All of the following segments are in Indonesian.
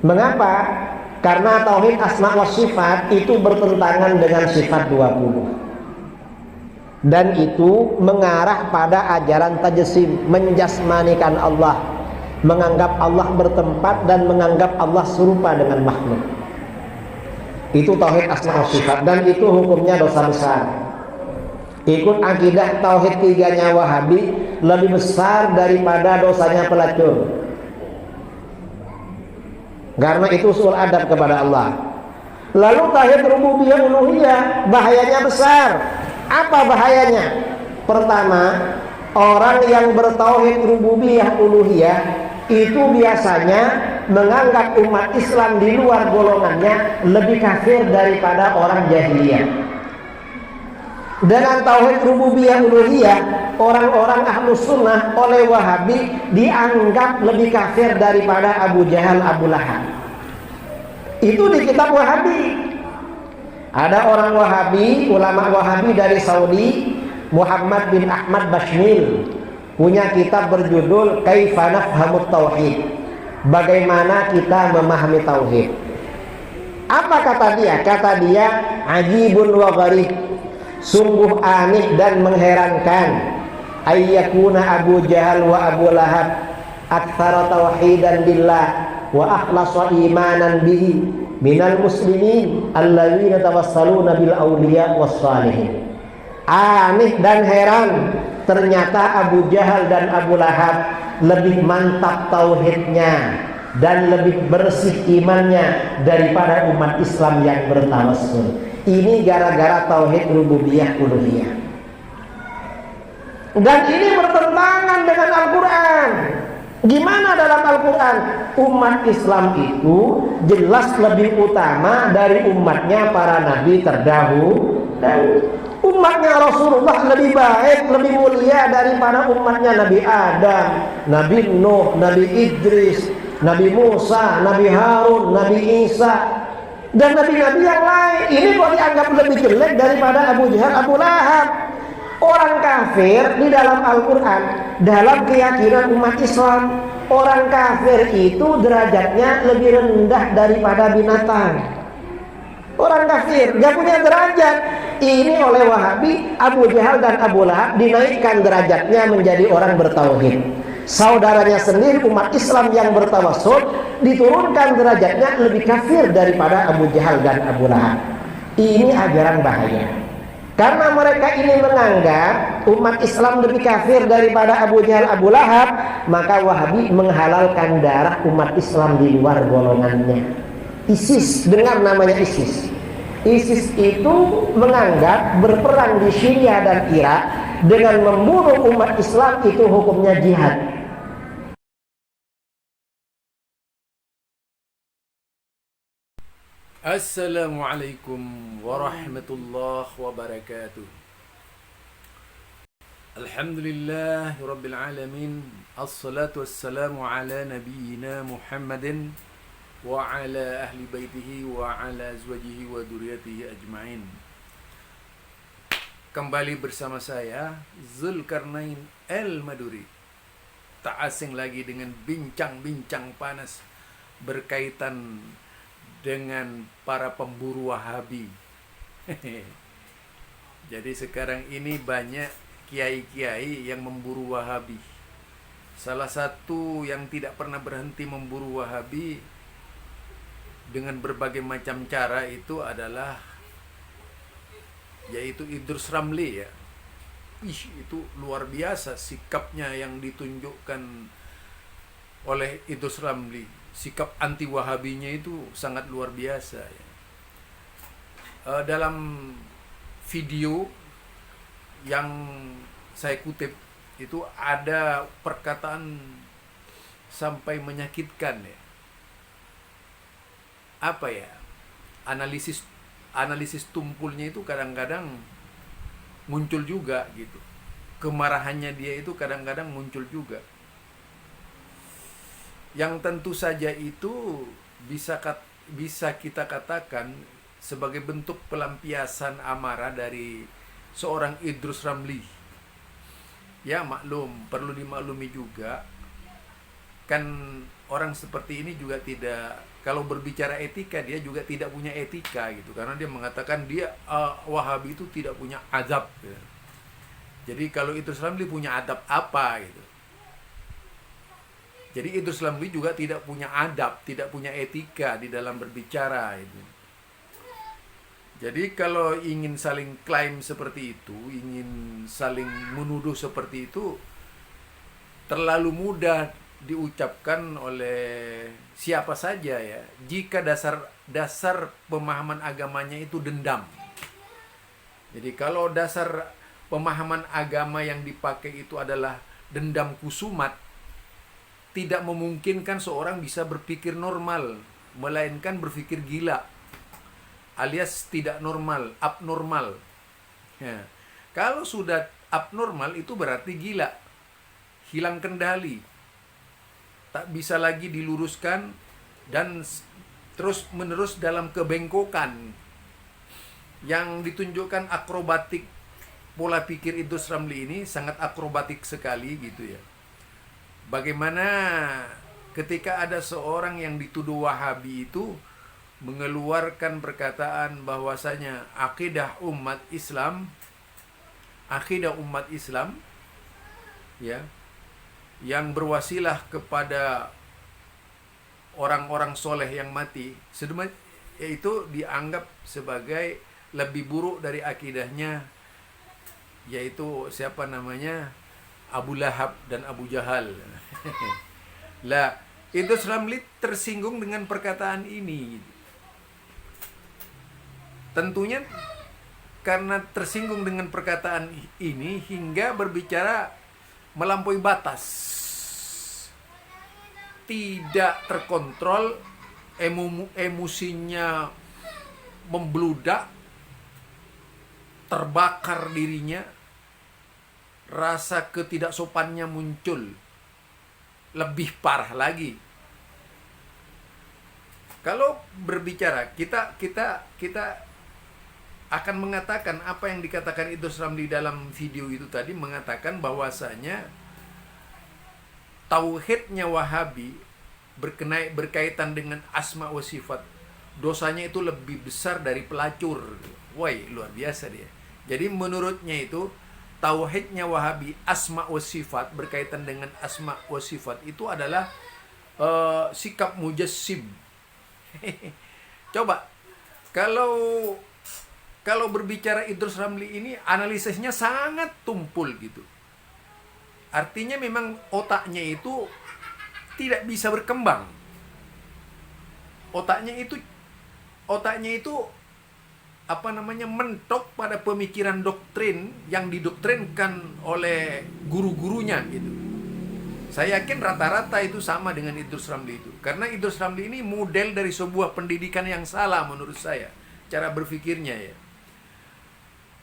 Mengapa? Karena tauhid asma wa sifat itu bertentangan dengan sifat 20. Dan itu mengarah pada ajaran tajsim, menjasmanikan Allah, menganggap Allah bertempat dan menganggap Allah serupa dengan makhluk. Itu tauhid asma wa sifat, dan itu hukumnya dosa besar. Ikut akidah tauhid tiganya Wahabi lebih besar daripada dosanya pelacur, karena itu usul adab kepada Allah. Lalu tauhid rububiyah uluhiyah bahayanya besar. Apa bahayanya? Pertama, orang yang bertauhid rububiyah uluhiyah itu biasanya menganggap umat Islam di luar golongannya lebih kafir daripada orang jahiliyah. Dengan tauhid rububiyah uluhiyah, orang-orang ahlus sunnah oleh Wahabi dianggap lebih kafir daripada Abu Jahal, Abu Lahab. Itu di kitab Wahabi. Ada orang Wahabi, ulama Wahabi dari Saudi, Muhammad bin Ahmad Bashmil, punya kitab berjudul Kaifa Nafhamut Tauhid, bagaimana kita memahami tauhid. Apa kata dia? Kata dia, ajibun wa gharib, sungguh aneh dan mengherankan, ayyakuna Abu Jahal wa Abu Lahab aktsara tauhidan billah wa akhlasa imanan bihi minal muslimin alladzina tawassaluna bil awliya was salihin. Aneh dan heran, ternyata Abu Jahal dan Abu Lahab lebih mantap tauhidnya dan lebih bersih imannya daripada umat Islam yang bertawassul. Ini gara-gara tauhid rububiyah uluhiyah. Dan ini bertentangan dengan Al-Quran. Gimana dalam Al-Quran? Umat Islam itu jelas lebih utama dari umatnya para nabi terdahulu. Umatnya Rasulullah lebih baik, lebih mulia daripada umatnya Nabi Adam, Nabi Nuh, Nabi Idris, Nabi Musa, Nabi Harun, Nabi Isa, dan nabi-nabi yang lain. Ini kok dianggap lebih jelek daripada Abu Jahal, Abu Lahab. Orang kafir di dalam Al-Quran, dalam keyakinan umat Islam, orang kafir itu derajatnya lebih rendah daripada binatang. Orang kafir gak punya derajat. Ini oleh Wahabi, Abu Jahal dan Abu Lahab dinaikkan derajatnya menjadi orang bertauhid. Saudaranya sendiri umat Islam yang bertawassul diturunkan derajatnya lebih kafir daripada Abu Jahal dan Abu Lahab. Ini ajaran bahaya. Karena mereka ini menganggap umat Islam lebih kafir daripada Abu Jahal, Abu Lahab, maka Wahabi menghalalkan darah umat Islam di luar golongannya. ISIS, dengar namanya ISIS. ISIS itu menganggap berperang di Syria dan Irak dengan membunuh umat Islam itu hukumnya jihad. Assalamualaikum warahmatullahi wabarakatuh. Alhamdulillah Rabbil alamin. Assalatu wassalamu ala nabiyyina Muhammadin wa ala ahli baitihi wa ala azwajihi wa duriyatihi ajma'in. Kembali bersama saya Zulkarnain Al-Maduri. Tak asing lagi dengan bincang-bincang panas berkaitan dengan para pemburu Wahabi. Jadi sekarang ini banyak kiai-kiai yang memburu Wahabi. Salah satu yang tidak pernah berhenti memburu Wahabi dengan berbagai macam cara itu adalah yaitu Idrus Ramli ya. Itu luar biasa sikapnya yang ditunjukkan oleh Idrus Ramli. Sikap anti Wahabinya itu sangat luar biasa ya. Dalam video yang saya kutip itu ada perkataan sampai menyakitkan ya. Apa ya? Analisis tumpulnya itu kadang-kadang muncul juga gitu. Kemarahannya dia itu kadang-kadang muncul juga. Yang tentu saja itu bisa kita katakan sebagai bentuk pelampiasan amarah dari seorang Idrus Ramli. Ya maklum, perlu dimaklumi juga kan orang seperti ini juga tidak, kalau berbicara etika dia juga tidak punya etika gitu, karena dia mengatakan dia Wahabi itu tidak punya adab gitu. Jadi kalau Idrus Ramli punya adab apa gitu? Jadi Idrus Ramli juga tidak punya adab, tidak punya etika di dalam berbicara itu. Jadi kalau ingin saling klaim seperti itu, ingin saling menuduh seperti itu, terlalu mudah diucapkan oleh siapa saja ya, jika dasar pemahaman agamanya itu dendam. Jadi kalau dasar pemahaman agama yang dipakai itu adalah dendam kusumat, tidak memungkinkan seorang bisa berpikir normal, melainkan berpikir gila, alias tidak normal, abnormal. Ya. Kalau sudah abnormal itu berarti gila, hilang kendali, tak bisa lagi diluruskan, dan terus menerus dalam kebengkokan yang ditunjukkan akrobatik. Pola pikir Idrus Ramli ini sangat akrobatik sekali gitu ya. Bagaimana ketika ada seorang yang dituduh Wahabi itu mengeluarkan perkataan bahwasanya akidah umat Islam ya, yang berwasilah kepada orang-orang soleh yang mati, yaitu dianggap sebagai lebih buruk dari akidahnya, yaitu siapa namanya, Abu Lahab dan Abu Jahal. Lah, Idrus Ramli tersinggung dengan perkataan ini. Tentunya karena tersinggung dengan perkataan ini hingga berbicara melampaui batas, tidak terkontrol, emosinya membludak, terbakar dirinya, rasa ketidaksopannya muncul, lebih parah lagi. Kalau berbicara, kita akan mengatakan apa yang dikatakan Idrus Ramli dalam video itu tadi, mengatakan bahwasanya tauhidnya Wahabi berkaitan dengan asma wa sifat, dosanya itu lebih besar dari pelacur. Woi, luar biasa dia. Jadi menurutnya itu tauhidnya Wahabi asma wa sifat, berkaitan dengan asma wa sifat itu adalah sikap mujassim. Coba kalau berbicara Idrus Ramli ini analisisnya sangat tumpul gitu. Artinya memang otaknya itu tidak bisa berkembang. Otaknya itu mentok pada pemikiran doktrin yang didoktrinkan oleh guru-gurunya gitu. Saya yakin rata-rata itu sama dengan Idrus Ramli itu. Karena Idrus Ramli ini model dari sebuah pendidikan yang salah menurut saya, cara berpikirnya ya.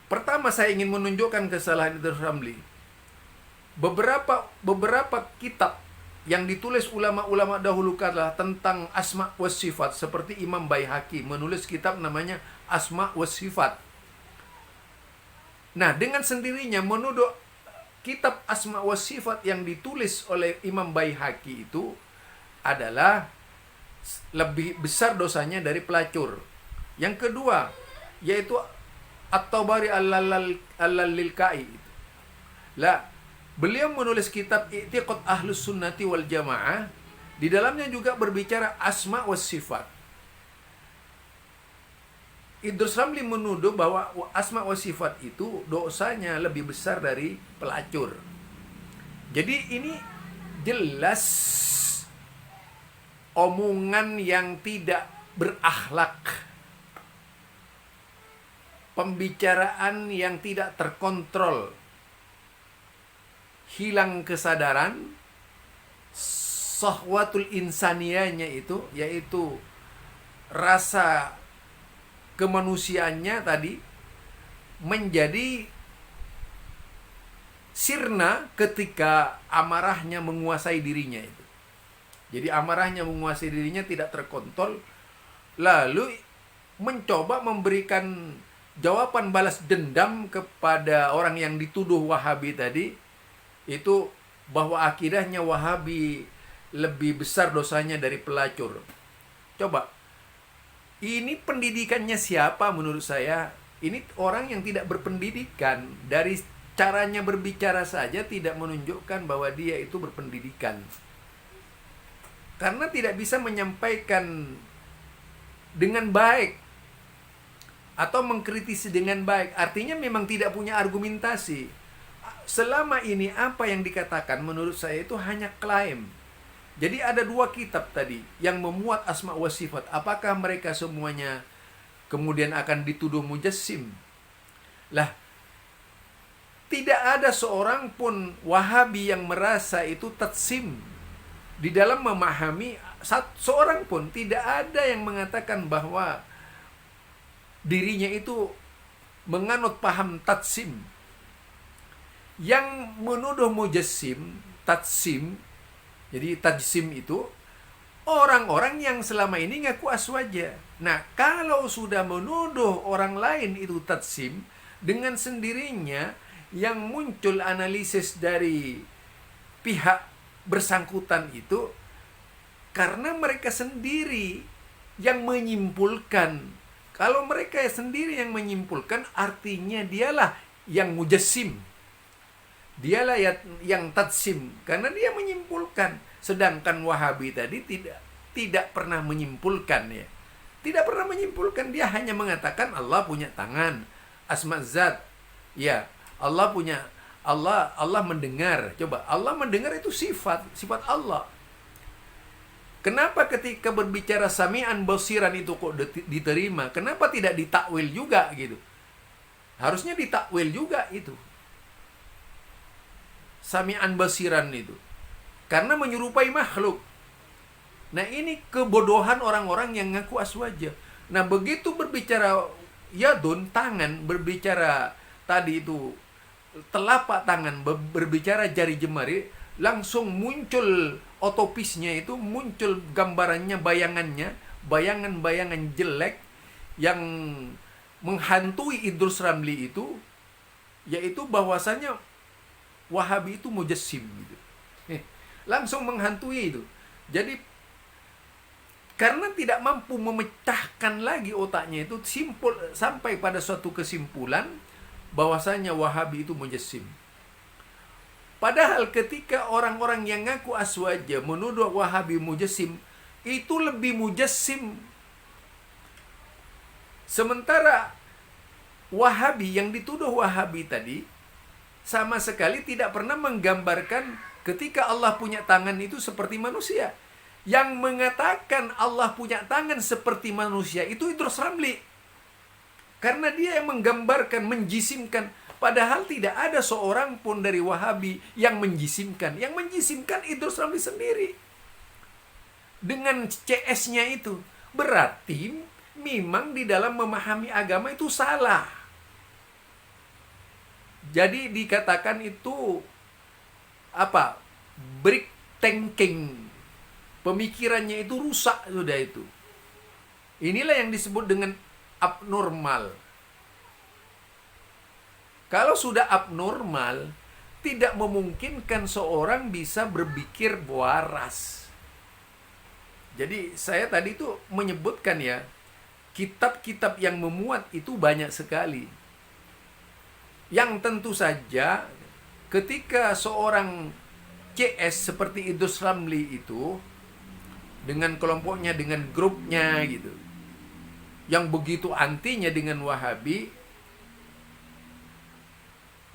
Pertama, saya ingin menunjukkan kesalahan Idrus Ramli. Beberapa kitab yang ditulis ulama-ulama dahulu kala tentang asma wa sifat, seperti Imam Baihaqi menulis kitab namanya Asma wa Sifat. Nah, dengan sendirinya menuduh kitab Asma wa Sifat yang ditulis oleh Imam Baihaqi itu adalah lebih besar dosanya dari pelacur. Yang kedua, yaitu At-Tabari Al-Lilkai. Lah, beliau menulis kitab I'tiqad Ahlus Sunnati wal Jamaah, di dalamnya juga berbicara asma wa sifat. Idrus Ramli menuduh bahwa asma wa sifat itu dosanya lebih besar dari pelacur. Jadi ini jelas omongan yang tidak berakhlak, pembicaraan yang tidak terkontrol, hilang kesadaran, sahwatul insaniyahnya itu, yaitu rasa kemanusiaannya tadi, menjadi sirna ketika amarahnya menguasai dirinya itu. Jadi amarahnya menguasai dirinya tidak terkontrol, lalu mencoba memberikan jawaban balas dendam kepada orang yang dituduh Wahabi tadi, itu bahwa akidahnya Wahabi lebih besar dosanya dari pelacur. Coba, ini pendidikannya siapa menurut saya? Ini orang yang tidak berpendidikan. Dari caranya berbicara saja tidak menunjukkan bahwa dia itu berpendidikan. Karena tidak bisa menyampaikan dengan baik atau mengkritisi dengan baik. Artinya memang tidak punya argumentasi. Selama ini apa yang dikatakan menurut saya itu hanya klaim. Jadi ada 2 kitab tadi yang memuat asma wa sifat. Apakah mereka semuanya kemudian akan dituduh mujassim? Lah, tidak ada seorang pun Wahabi yang merasa itu tatsim. Di dalam memahami, seorang pun tidak ada yang mengatakan bahwa dirinya itu menganut paham tatsim. Yang menuduh mujassim, tatsim, jadi tajsim itu orang-orang yang selama ini ngaku aswaja. Nah, kalau sudah menuduh orang lain itu tatsim, dengan sendirinya yang muncul analisis dari pihak bersangkutan itu karena mereka sendiri yang menyimpulkan. Kalau mereka sendiri yang menyimpulkan, artinya dialah yang mujassim. Dialah yang tatsim karena dia menyimpulkan. Sedangkan Wahabi tadi tidak pernah menyimpulkan ya. Tidak pernah menyimpulkan, dia hanya mengatakan Allah punya tangan, asma zat. Ya, Allah mendengar. Coba, Allah mendengar itu sifat Allah. Kenapa ketika berbicara sami'an basiran itu kok diterima? Kenapa tidak ditakwil juga gitu? Harusnya ditakwil juga itu. Sami'an basiran itu. Karena menyerupai makhluk. Nah, ini kebodohan orang-orang yang ngaku aswaja. Nah, begitu berbicara yadun, tangan, berbicara tadi itu telapak tangan, berbicara jari jemari, langsung muncul otopisnya itu, muncul gambarannya, bayangan-bayangan jelek yang menghantui Idrus Ramli itu, yaitu bahwasanya Wahabi itu mujassim gitu. Langsung menghantui itu. Jadi karena tidak mampu memecahkan lagi otaknya itu, simpul sampai pada suatu kesimpulan bahwasanya Wahabi itu mujassim. Padahal ketika orang-orang yang ngaku aswaja menuduh Wahabi mujassim, itu lebih mujassim. Sementara Wahabi yang dituduh Wahabi tadi sama sekali tidak pernah menggambarkan ketika Allah punya tangan itu seperti manusia. Yang mengatakan Allah punya tangan seperti manusia itu Idrus Ramli. Karena dia yang menggambarkan, menjisimkan. Padahal tidak ada seorang pun dari Wahabi yang menjisimkan. Yang menjisimkan Idrus Ramli sendiri. Dengan CS-nya itu. Berarti memang di dalam memahami agama itu salah. Jadi dikatakan itu apa? Brick thinking. Pemikirannya itu rusak sudah itu. Inilah yang disebut dengan abnormal. Kalau sudah abnormal, tidak memungkinkan seorang bisa berpikir waras. Jadi saya tadi itu menyebutkan ya, kitab-kitab yang memuat itu banyak sekali. Yang tentu saja ketika seorang CS seperti Idrus Ramli itu dengan kelompoknya, dengan grupnya gitu, yang begitu antinya dengan Wahabi,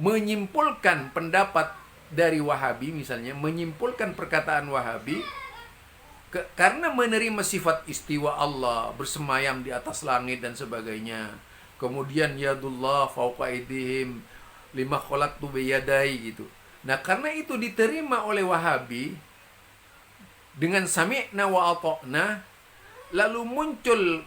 menyimpulkan pendapat dari Wahabi misalnya, menyimpulkan perkataan Wahabi karena menerima sifat istiwa Allah, bersemayam di atas langit dan sebagainya. Kemudian yadullah fauqa aydihim lima khalaqtu biyadai gitu. Nah, karena itu diterima oleh Wahabi dengan sami'na wa ata'na, lalu muncul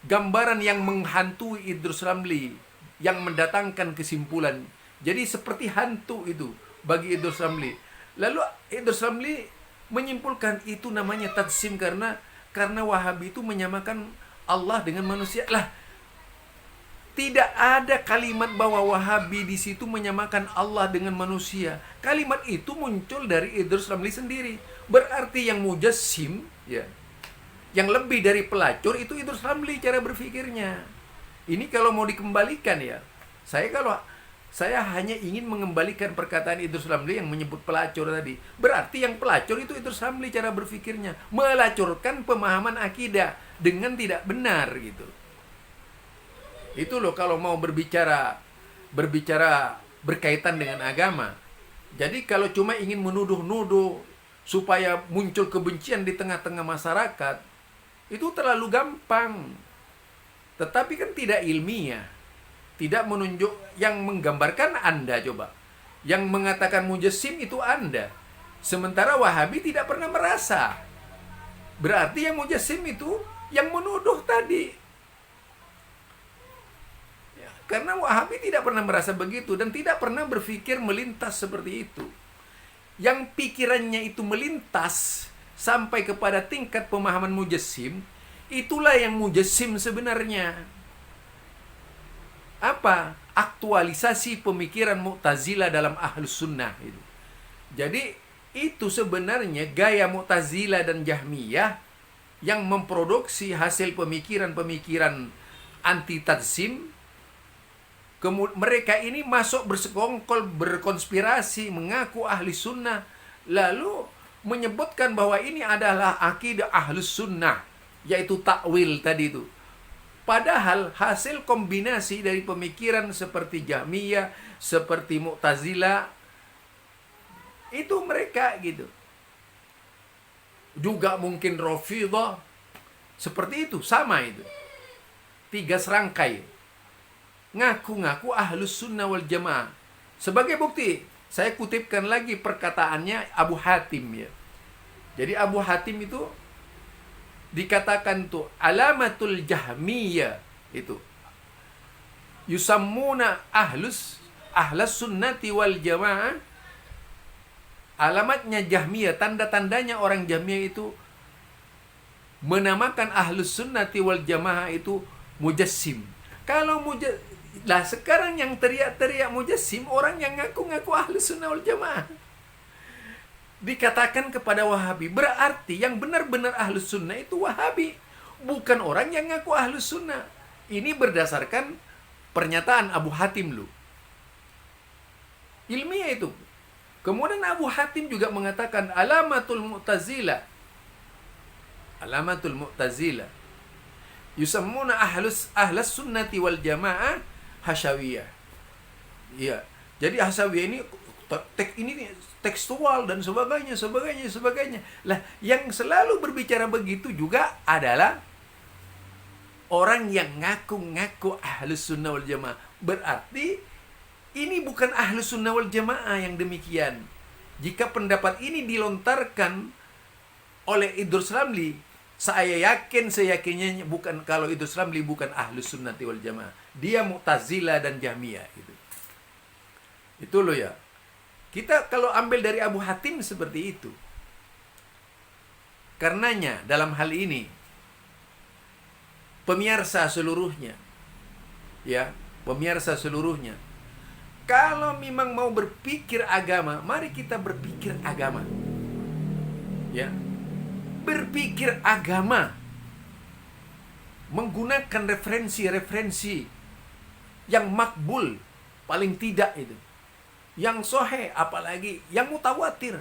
gambaran yang menghantui Idrus Ramli yang mendatangkan kesimpulan. Jadi seperti hantu itu bagi Idrus Ramli. Lalu Idrus Ramli menyimpulkan itu namanya tatsim karena Wahabi itu menyamakan Allah dengan manusia. Lah, tidak ada kalimat bahwa Wahabi di situ menyamakan Allah dengan manusia. Kalimat itu muncul dari Idrus Ramli sendiri. Berarti yang mujassim, ya, yang lebih dari pelacur itu Idrus Ramli cara berpikirnya. Ini kalau mau dikembalikan ya, saya hanya ingin mengembalikan perkataan Idrus Ramli yang menyebut pelacur tadi. Berarti yang pelacur itu Idrus Ramli cara berpikirnya, melacurkan pemahaman akidah dengan tidak benar gitu. Itu loh kalau mau berbicara berkaitan dengan agama. Jadi kalau cuma ingin menuduh-nuduh supaya muncul kebencian di tengah-tengah masyarakat, itu terlalu gampang. Tetapi kan tidak ilmiah. Tidak menunjuk, yang menggambarkan Anda coba. Yang mengatakan mujassim itu Anda. Sementara Wahabi tidak pernah merasa. Berarti yang mujassim itu yang menuduh tadi. Ya, karena Wahabi tidak pernah merasa begitu dan tidak pernah berpikir melintas seperti itu. Yang pikirannya itu melintas sampai kepada tingkat pemahaman mujassim, itulah yang mujassim sebenarnya. Apa? Aktualisasi pemikiran Mu'tazilah dalam Ahlus Sunnah itu. Jadi itu sebenarnya gaya Mu'tazilah dan Jahmiyah yang memproduksi hasil pemikiran-pemikiran anti-tadzim. Mereka ini masuk bersekongkol, berkonspirasi, mengaku ahli sunnah, lalu menyebutkan bahwa ini adalah akidah Ahlus Sunnah, yaitu takwil tadi itu. Padahal hasil kombinasi dari pemikiran seperti Jahmiyah, seperti Mu'tazilah, itu mereka gitu. Juga mungkin Rafidhah, seperti itu, sama itu. 3 serangkai. Ngaku-ngaku Ahlus Sunnah wal Jamaah. Sebagai bukti, saya kutipkan lagi perkataannya Abu Hatim ya. Jadi Abu Hatim itu dikatakan tuh alamatul Jahmiyah itu. Yusammuna ahlas sunnati wal jamaah. Alamatnya Jahmiyah, tanda-tandanya orang Jahmiyah itu menamakan Ahlus Sunnati wal Jamaah itu mujassim. Kalau lah sekarang yang teriak-teriak mujassim orang yang ngaku-ngaku Ahlus Sunnah wal Jamaah. Dikatakan kepada Wahabi, berarti yang benar-benar Ahlus Sunnah itu Wahabi, bukan orang yang ngaku Ahlus Sunnah. Ini berdasarkan pernyataan Abu Hatim lu. Ilmiah itu. Kemudian Abu Hatim juga mengatakan alamatul Mu'tazilah. Alamatul Mu'tazilah. Yusammuna ahlas sunnati wal jamaah hasyawiyah. Iya. Jadi hasyawiyah ini tekstual dan sebagainya. Lah, yang selalu berbicara begitu juga adalah orang yang ngaku-ngaku Ahlus Sunnah wal Jamaah. Berarti ini bukan Ahlus Sunnah wal Jamaah yang demikian. Jika pendapat ini dilontarkan oleh Idrus Ramli, saya yakinnya bukan, kalau Idrus Ramli bukan Ahlus Sunnah wal Jamaah. Dia Mu'tazilah dan Jahmiyah gitu. Itu loh ya. Kita kalau ambil dari Abu Hatim seperti itu. Karenanya dalam hal ini pemirsa seluruhnya, kalau memang mau berpikir agama, mari kita berpikir agama. Ya. Berpikir agama menggunakan referensi-referensi yang makbul, paling tidak itu. Yang sahih, apalagi yang mutawatir.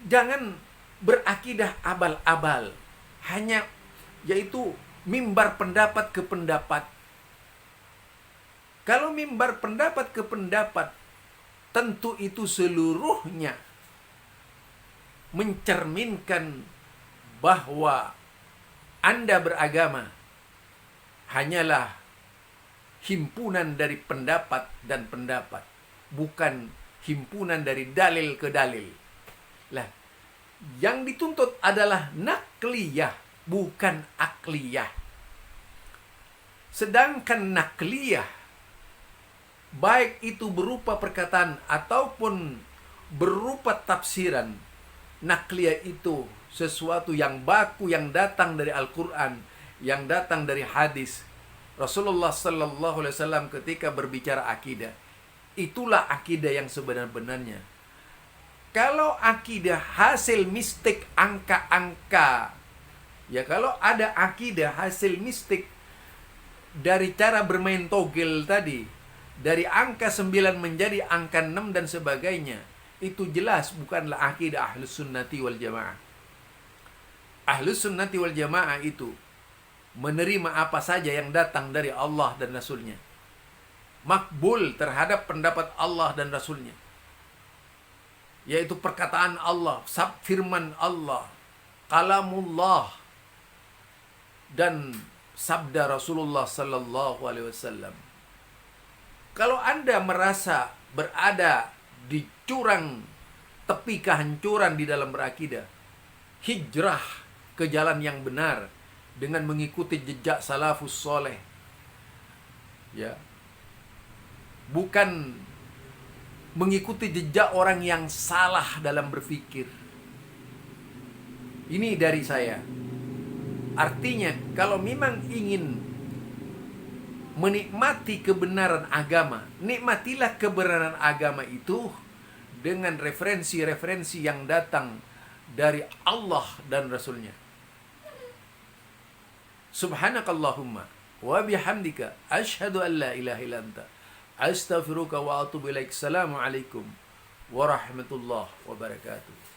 Jangan berakidah abal-abal, hanya yaitu mimbar pendapat ke pendapat. Kalau mimbar pendapat ke pendapat, tentu itu seluruhnya mencerminkan bahwa Anda beragama hanyalah himpunan dari pendapat dan pendapat, bukan himpunan dari dalil ke dalil. Lah, yang dituntut adalah nakliyah, bukan akliyah. Sedangkan nakliyah, baik itu berupa perkataan ataupun berupa tafsiran, nakliyah itu sesuatu yang baku, yang datang dari Al-Quran, yang datang dari hadis. Rasulullah sallallahu alaihi wasallam ketika berbicara akidah, itulah akidah yang sebenar-benarnya. kalau akidah hasil mistik angka-angka, ya kalau ada akidah hasil mistik dari cara bermain togel tadi, dari angka 9 menjadi angka 6 dan sebagainya, itu jelas bukanlah akidah Ahlus Sunnati wal Jamaah. Ahlus Sunnati wal Jamaah itu menerima apa saja yang datang dari Allah dan Rasulnya, makbul terhadap pendapat Allah dan Rasulnya, yaitu perkataan Allah, firman Allah, kalamullah, dan sabda Rasulullah sallallahu alaihi wasallam. Kalau Anda merasa berada di jurang tepi kehancuran di dalam berakidah, hijrah ke jalan yang benar dengan mengikuti jejak salafus soleh, ya, bukan mengikuti jejak orang yang salah dalam berpikir. Ini dari saya. Artinya, kalau memang ingin menikmati kebenaran agama, nikmatilah kebenaran agama itu dengan referensi-referensi yang datang dari Allah dan Rasulnya. Subhanakallahumma wa bihamdika asyhadu an la ilaha illa anta astaghfiruka wa atubu ilaik. Assalamualaikum warahmatullahi wabarakatuh.